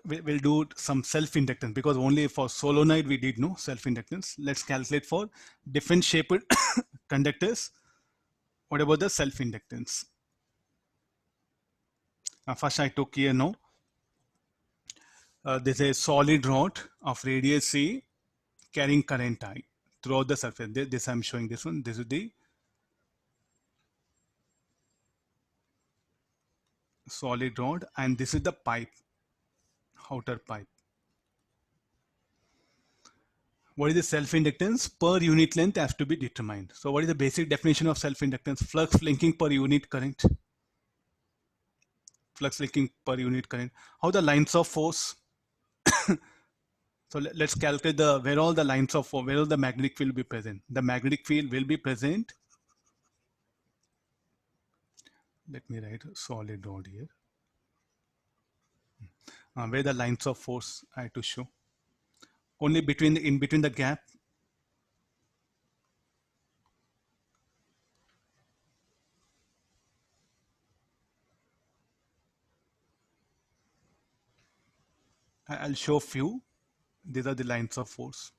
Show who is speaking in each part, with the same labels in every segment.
Speaker 1: We'll do some self-inductance because only for solenoid we did no self-inductance. Let's calculate for different shaped conductors. What about the self-inductance? First I took here no. This is a solid rod of radius C carrying current I throughout the surface. This I'm showing this one. This is the solid rod and this is the pipe, outer pipe. What is the self-inductance? Per unit length has to be determined. So what is the basic definition of self-inductance? Flux linking per unit current. Flux linking per unit current. How the lines of force? So let's calculate where all the lines of force, where all the magnetic field will be present. The magnetic field will be present. Let me write solid rod here. Where the lines of force I have to show. Only in between the gap. I'll show few. These are the lines of force.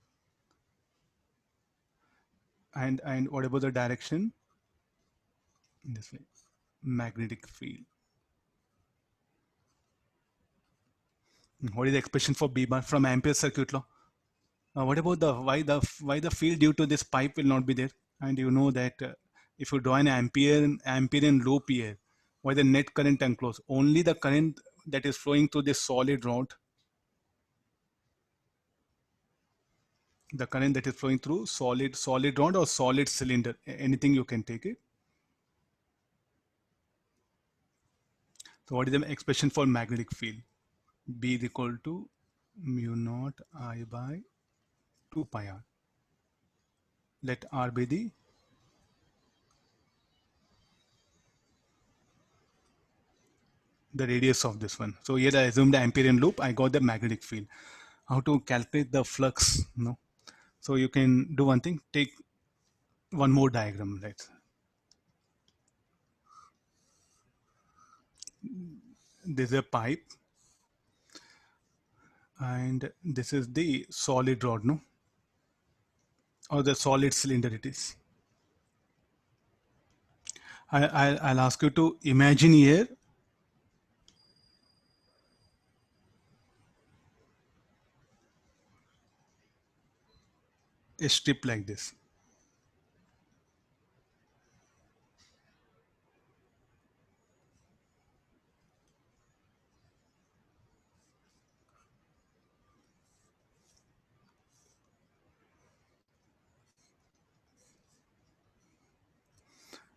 Speaker 1: And what about the direction? This way. Magnetic field. What is the expression for B bar from Ampere's circuit law? What about why the field due to this pipe will not be there? And you know that if you draw an Amperean loop here, why the net current enclosed? Only the current that is flowing through this solid rod. The current that is flowing through solid rod or solid cylinder, anything you can take it. So what is the expression for magnetic field? B is equal to mu naught I by 2 pi r. Let r be the radius of this one. So here I assumed the Amperean loop. I got the magnetic field. How to calculate the flux? No. So you can do one thing. Take one more diagram. Let's. This is a pipe, and this is the solid rod, no, or the solid cylinder. It is. I'll ask you to imagine here a strip like this.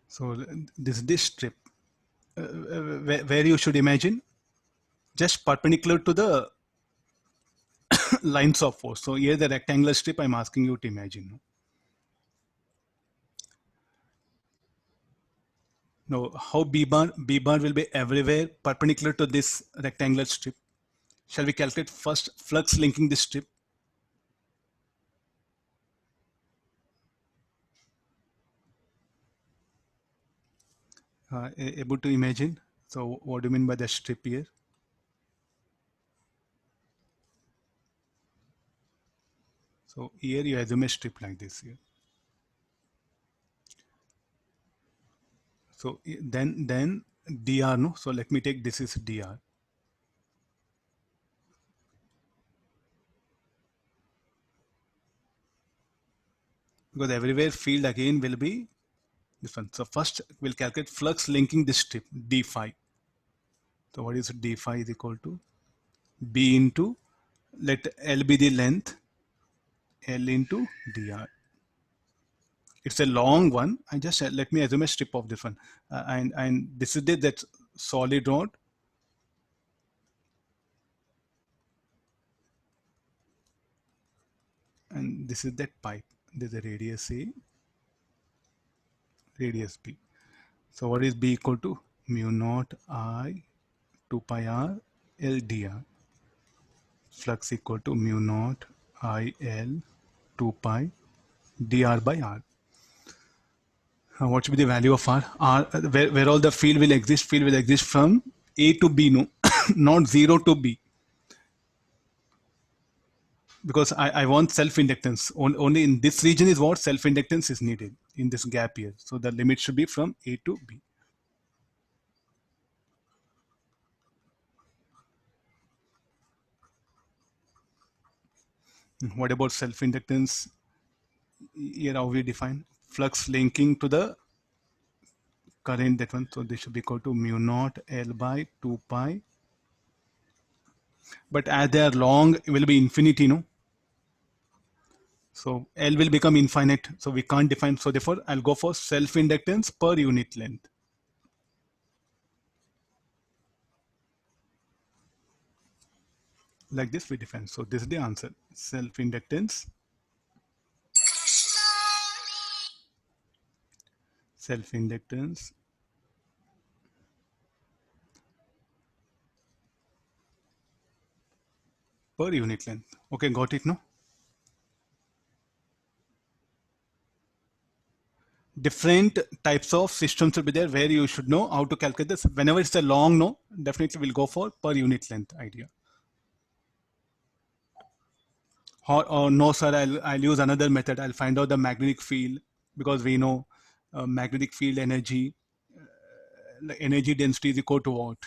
Speaker 1: So this strip, where you should imagine just perpendicular to the lines of force. So here the rectangular strip I'm asking you to imagine. Now how B bar will be everywhere perpendicular to this rectangular strip. Shall we calculate first flux linking this strip? Able to imagine? So what do you mean by the strip here? So here you assume a strip like this here. So then dr, no? So let me take this is dr. Because everywhere field again will be this one. So first we'll calculate flux linking this strip d phi. So what is d phi is equal to B into, let L be the length, L into dr. It's a long one. I just let me assume a strip of this one, and this is that solid rod. And this is that pipe. There's a radius A, radius B. So what is B equal to? Mu naught I 2 pi r L dr. Flux equal to mu naught I L 2 pi dr by r. What should be the value of r? Where all the field will exist from A to B, no, not 0 to B. because I want self-inductance. Only in this region is what self-inductance is needed in this gap here. So the limit should be from A to B. What about self-inductance? Here how we define flux linking to the current, that one. So this should be equal to mu naught L by 2 pi. But as they are long, it will be infinity, no? So L will become infinite. So we can't define. So therefore, I'll go for self-inductance per unit length. Like this we define. So this is the answer. Self-inductance. Self-inductance per unit length. Okay, got it, no? Different types of systems will be there where you should know how to calculate this. Whenever it's a long no, definitely we'll go for per unit length idea. Or no, sir, I'll use another method. I'll find out the magnetic field because we know magnetic field energy, like energy density is equal to what?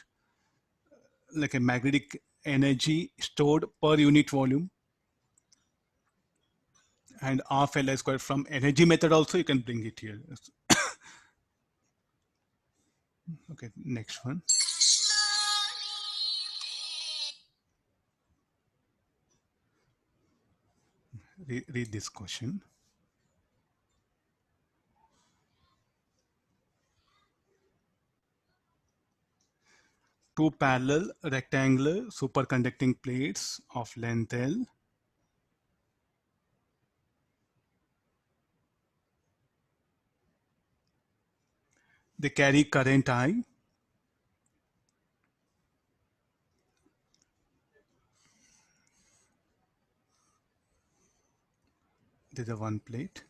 Speaker 1: Like a magnetic energy stored per unit volume and half Li square. From energy method also you can bring it here. Okay, next one. Read this question. Two parallel rectangular superconducting plates of length L they carry current I. There's a one plate.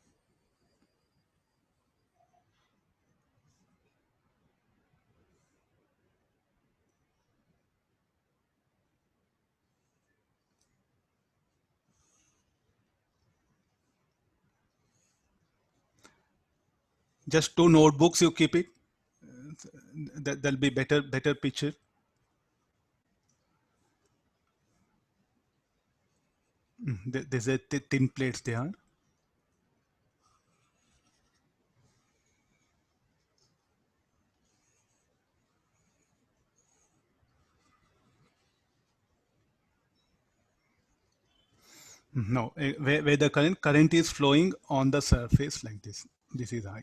Speaker 1: Just two notebooks you keep it. There'll be better picture. There's a thin plates there. No, where the current is flowing on the surface like this. This is I.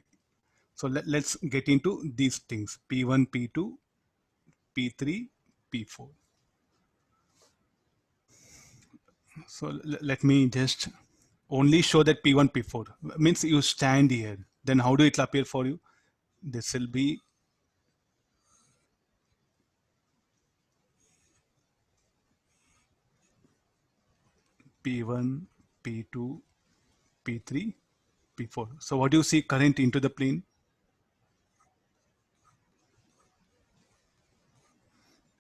Speaker 1: So let's get into these things. P1, P2, P3, P4. So let me just only show that P1, P4. Means you stand here. Then how do it appear for you? This will be P1, P2, P3, P4. So what do you see current into the plane?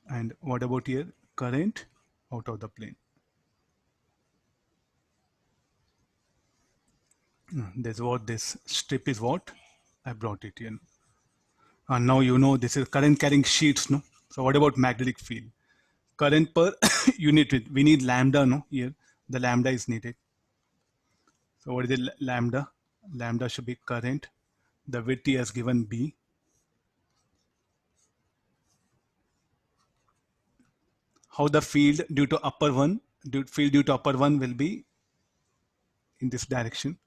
Speaker 1: And what about here? Current out of the plane. That's what this strip is what? I brought it in. And now you know this is current carrying sheets, no? So what about magnetic field? Current per unit width. We need lambda, no? Here, the lambda is needed. So what is the lambda? Lambda should be current. The width he has given B. How the field due to upper one, field due to upper one will be in this direction.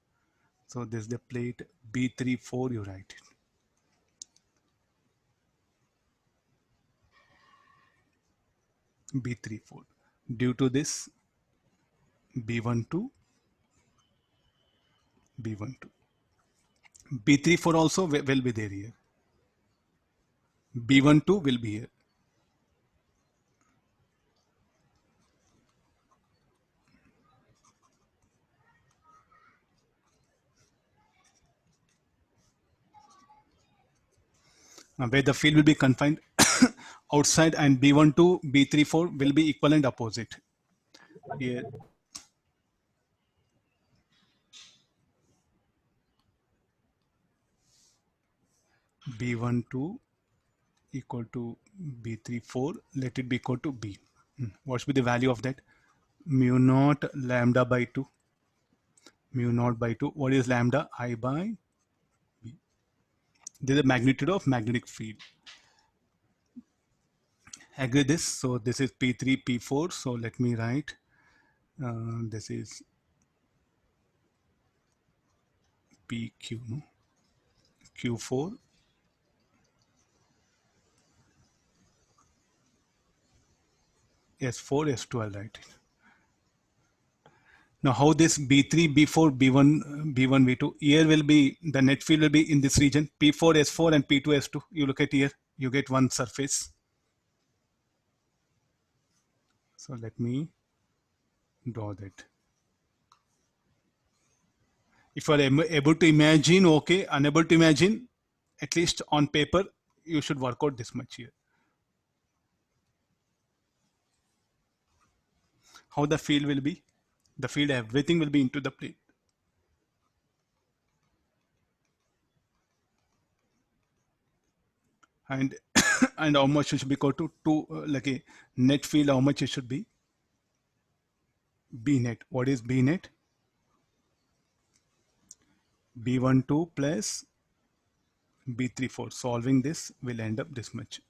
Speaker 1: So this is the plate B34, you write it. B34. Due to this B12, B12. B34 also will be there here. B12 will be here. Where the field will be confined outside, and B12, B34 will be equal and opposite. Here, B12 equal to B34, let it be equal to B. What should be the value of that? Mu naught lambda by 2. Mu naught by 2. What is lambda? I by B. This is the magnitude of magnetic field. Agree this. So this is P3, P4. So let me write. This is PQ, no? Q4. S4, S12, right? Now, how this B3, B4, B1, B1, B2, here will be, the net field will be in this region, P4, S4 and P2, S2. You look at here, you get one surface. So let me draw that. If you are able to imagine, okay, unable to imagine, at least on paper, you should work out this much here. How the field will be? The field, everything will be into the plate. And and how much it should be equal to like a net field, how much it should be? B net. What is B net? B12 plus B34. Solving this will end up this much.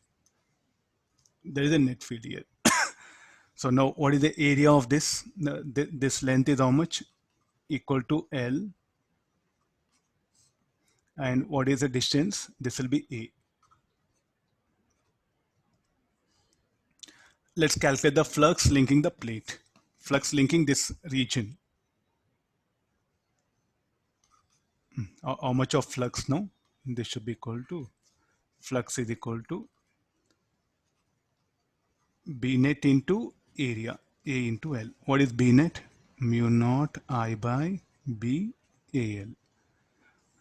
Speaker 1: There is a net field here. So now what is the area of this? This length is how much? Equal to L. And what is the distance? This will be A. Let's calculate the flux linking the plate. Flux linking this region. How much of flux now? This should be equal to, flux is equal to B net into area, A into L. What is B net? Mu naught I by B AL.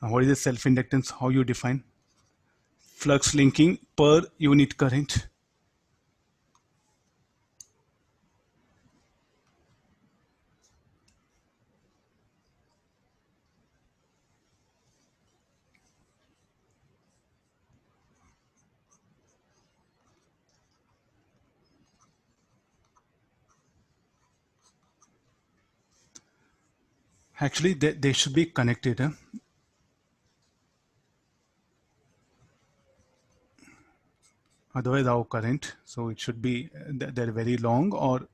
Speaker 1: Now what is the self-inductance? How you define? Flux linking per unit current. Actually, they should be connected. Huh? Otherwise, our current. So it should be, they're very long, or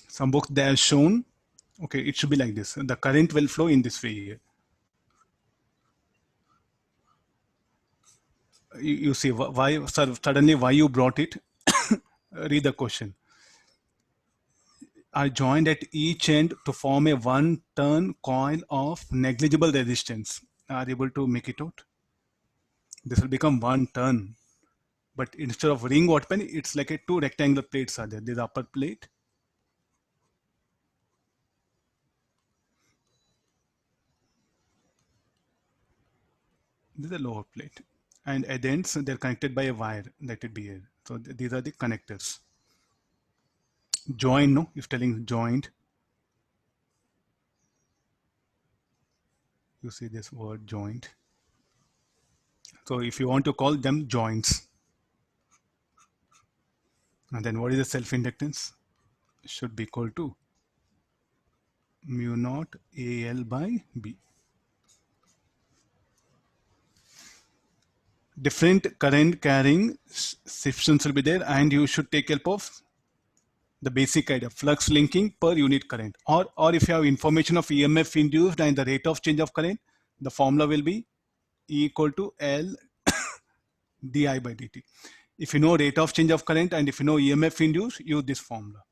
Speaker 1: some books they are shown. Okay, it should be like this. The current will flow in this way here. You see why suddenly why you brought it. Read the question. Are joined at each end to form a one-turn coil of negligible resistance. Are able to make it out? This will become one turn. But instead of ring, what pen, it's like a two rectangular plates are there. This upper plate. This is a lower plate. And at the ends, they're connected by a wire. Let it be here. So these are the connectors. Join, no? If telling joined. You see this word joined. So if you want to call them joints. And then what is the self-inductance? Should be equal to mu naught AL by B. Different current carrying systems will be there, and you should take help of the basic idea, flux linking per unit current. Or if you have information of EMF induced and the rate of change of current, the formula will be E equal to L di by dt. If you know rate of change of current and if you know EMF induced, use this formula.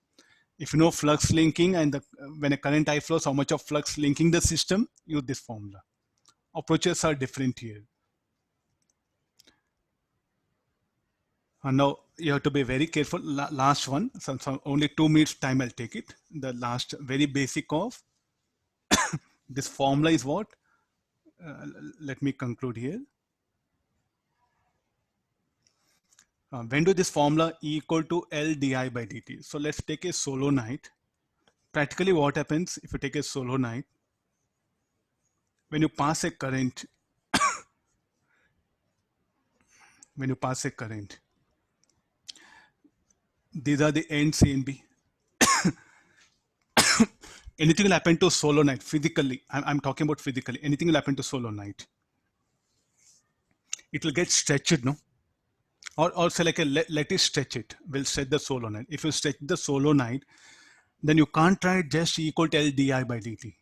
Speaker 1: If you know flux linking and when a current I flows, how much of flux linking the system, use this formula. Approaches are different here. And now you have to be very careful. Last one, so only 2 minutes time I'll take it. The last very basic of this formula is what? Let me conclude here. When do this formula E equal to L di by dt? So let's take a solenoid. Practically what happens if you take a solenoid, when you pass a current, when you pass a current, these are the ends A and B. Anything will happen to solenoid physically. I'm talking about physically. Anything will happen to solenoid. It will get stretched, no? Or say like let it stretch it. We'll stretch the solenoid. If you stretch the solenoid, then you can't write just equal to L di by dt.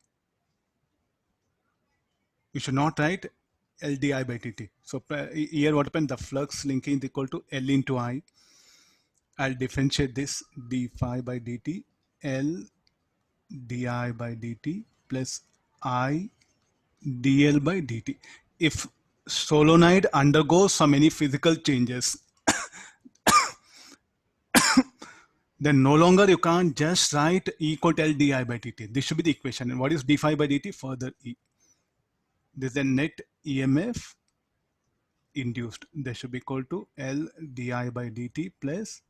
Speaker 1: You should not write L di by dt. So here what happened? The flux linking is equal to L into I. I'll differentiate this d phi by dt, L di by dt plus I dl by dt. If solenoid undergoes so many physical changes, then no longer you can't just write E equal to L di by dt. This should be the equation. And what is d phi by dt? Further E. This is the net EMF induced. That should be equal to L di by dt plus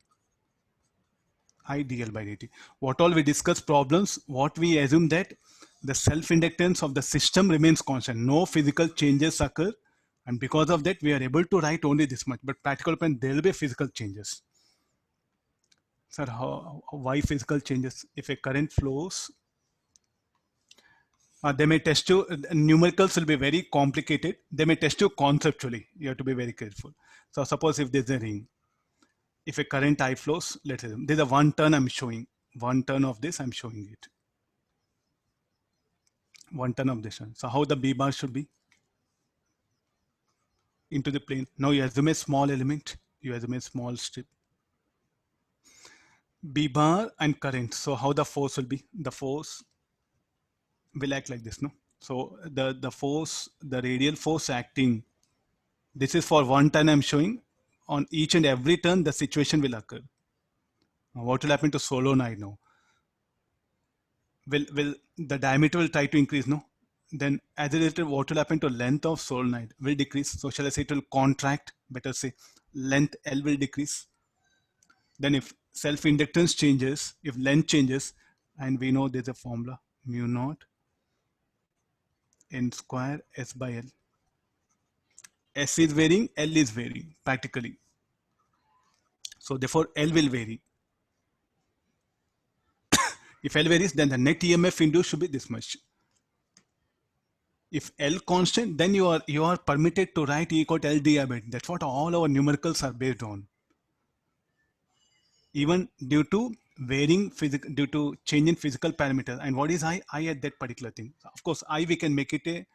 Speaker 1: I dl by dt. What all we discuss problems, what we assume that the self-inductance of the system remains constant. No physical changes occur. And because of that, we are able to write only this much. But practical point, there will be physical changes. Sir, why physical changes? If a current flows, they may test you, numericals will be very complicated. They may test you conceptually. You have to be very careful. So suppose if there's a ring, if a current I flows, let's say there's a one turn I'm showing. One turn of this, I'm showing it. One turn of this one. So how the B bar should be? Into the plane. Now you assume a small element. You assume a small strip. B bar and current. So how the force will be? The force will act like this, no? So the force, the radial force acting, this is for one turn I'm showing. On each and every turn, the situation will occur. Now, what will happen to solenoid now? Will the diameter will try to increase, no? Then as a result, what will happen to length of solenoid will decrease. So shall I say it will contract? Better say length L will decrease. Then if self-inductance changes, if length changes, and we know there's a formula, mu naught n square S by L. S is varying, L is varying practically. So therefore L will vary. If L varies, then the net EMF induced should be this much. If L constant, then you are permitted to write E equal to L di by dt. That's what all our numericals are based on. Even due to varying due to change in physical parameters. And what is I? I at that particular thing. Of course, I we can make it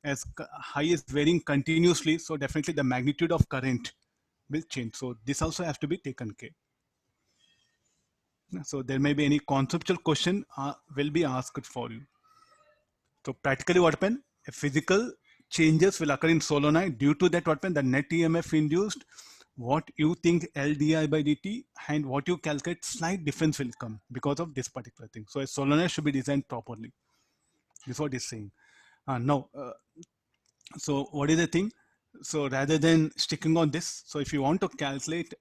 Speaker 1: as high is varying continuously. So definitely the magnitude of current will change. So this also has to be taken care. So there may be any conceptual question will be asked for you. So practically what happened? Physical changes will occur in solenoid. Due to that what happened? The net EMF induced, what you think L di by dt and what you calculate, slight difference will come because of this particular thing. So a solenoid should be designed properly. This is what it's saying. Now, so what is the thing? So rather than sticking on this, so if you want to calculate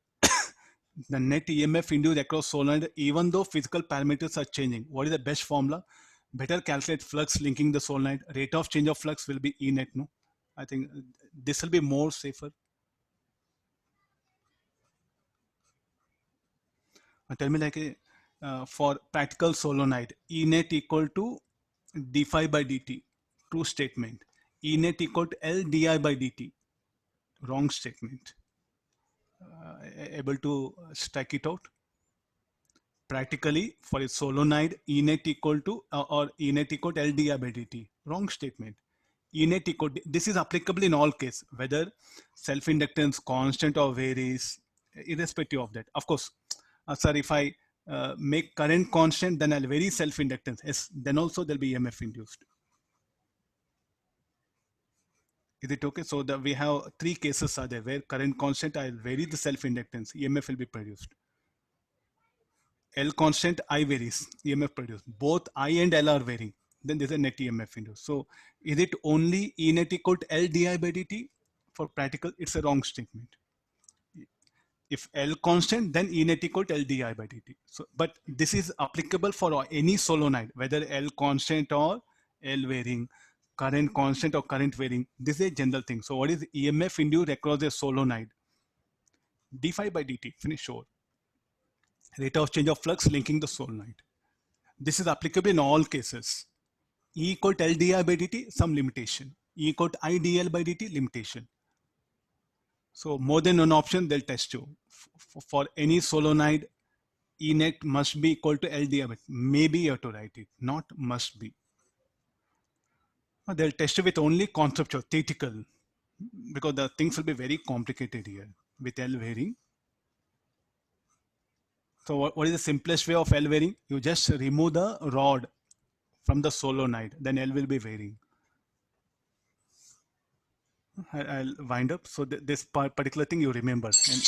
Speaker 1: the net EMF induced across solenoid, even though physical parameters are changing, what is the best formula? Better calculate flux linking the solenoid. Rate of change of flux will be E net, no? I think this will be more safer. Tell me like for practical solenoid, E net equal to d phi by dt. True statement. E net equal to L di by dt. Wrong statement. Able to strike it out? Practically for a solenoid, E net equal to or E net equal to L di by dt. Wrong statement. E net equal to, this is applicable in all cases, whether self-inductance constant or varies, irrespective of that. Of course, sir, if I make current constant, then I'll vary self-inductance. Yes, then also there'll be EMF induced. Is it okay? So we have three cases are there where current constant, I'll vary the self-inductance, EMF will be produced. L constant, I varies, EMF produced. Both I and L are varying. Then there's a net EMF induced. So is it only E net equal to L di by dt? For practical, it's a wrong statement. If L constant, then E net equal to L di by dt. So, but this is applicable for any solenoid, whether L constant or L varying. current constant or current varying. This is a general thing. So what is EMF induced across a solenoid? d phi by dt, finish short. Rate of change of flux linking the solenoid. This is applicable in all cases. E equal to LdI by dt, some limitation. E equal to IdL by dt, limitation. So more than one option, they'll test you. For any solenoid, E net must be equal to LdI by. Maybe you have to write it, not must be. They'll test you with only conceptual, theoretical, because the things will be very complicated here with L varying. So what is the simplest way of L varying? You just remove the rod from the solenoid, then L will be varying. I'll wind up. So this particular thing you remember. And